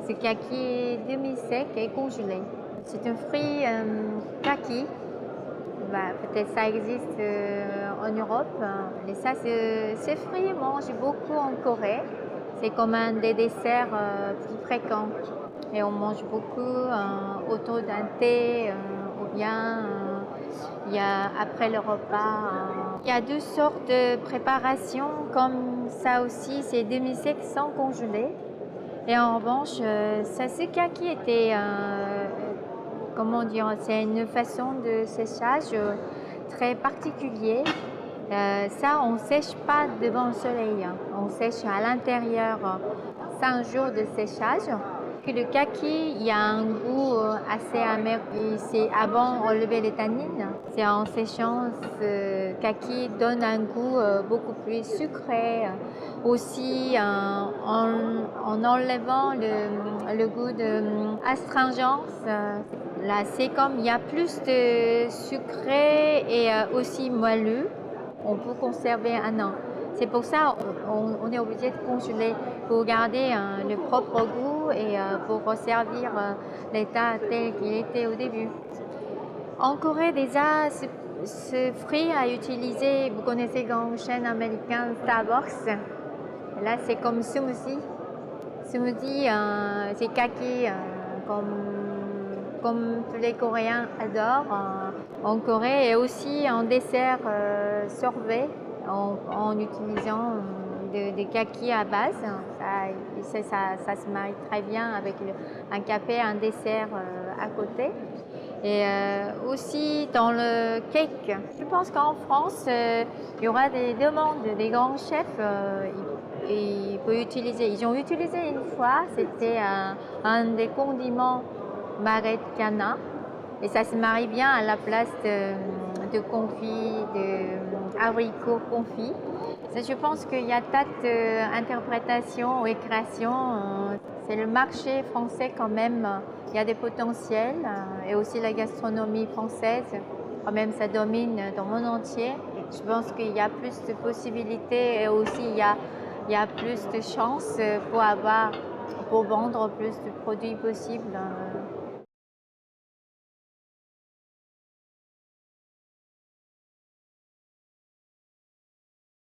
Ce kaki est demi-sec et congelé. C'est un fruit kaki. Bah, peut-être ça existe en Europe. Et ça, ces fruits mangent beaucoup en Corée. C'est comme un des desserts plus fréquents. Et on mange beaucoup autour d'un thé ou bien après le repas. Il y a deux sortes de préparations comme ça aussi. C'est demi-sec sans congeler. Et en revanche, Sasuka qui était, comment dire, c'est une façon de séchage très particulier. Ça, on ne sèche pas devant le soleil, hein. On sèche à l'intérieur 5 jours de séchage. Puis le kaki, il y a un goût assez amer. C'est avant enlever les tannines. C'est en séchant, ce kaki donne un goût beaucoup plus sucré. Aussi, en enlevant le goût d'astringence. Là, c'est comme il y a plus de sucré et aussi moelleux. On peut conserver un an. C'est pour ça on est obligé de congeler pour garder le propre goût et pour resservir l'état tel qu'il était au début. En Corée, déjà, ce fruit a utilisé, vous connaissez la grande chaîne américaine Starbucks. Là, c'est comme smoothie. Smoothie, c'est kaki, comme tous les Coréens adorent en Corée, et aussi en dessert sorbet en utilisant des kakis à base. Ça se marie très bien avec un café, un dessert à côté. Et aussi dans le cake. Je pense qu'en France, il y aura des demandes des grands chefs. Ils ont utilisé une fois, c'était un des condiments marais de canard. Et ça se marie bien à la place de confit, d'abricots confits. Je pense qu'il y a tas d'interprétations et créations. C'est le marché français quand même. Il y a des potentiels. Et aussi la gastronomie française, quand même, ça domine dans le monde entier. Je pense qu'il y a plus de possibilités et aussi il y a plus de chances pour vendre plus de produits possibles.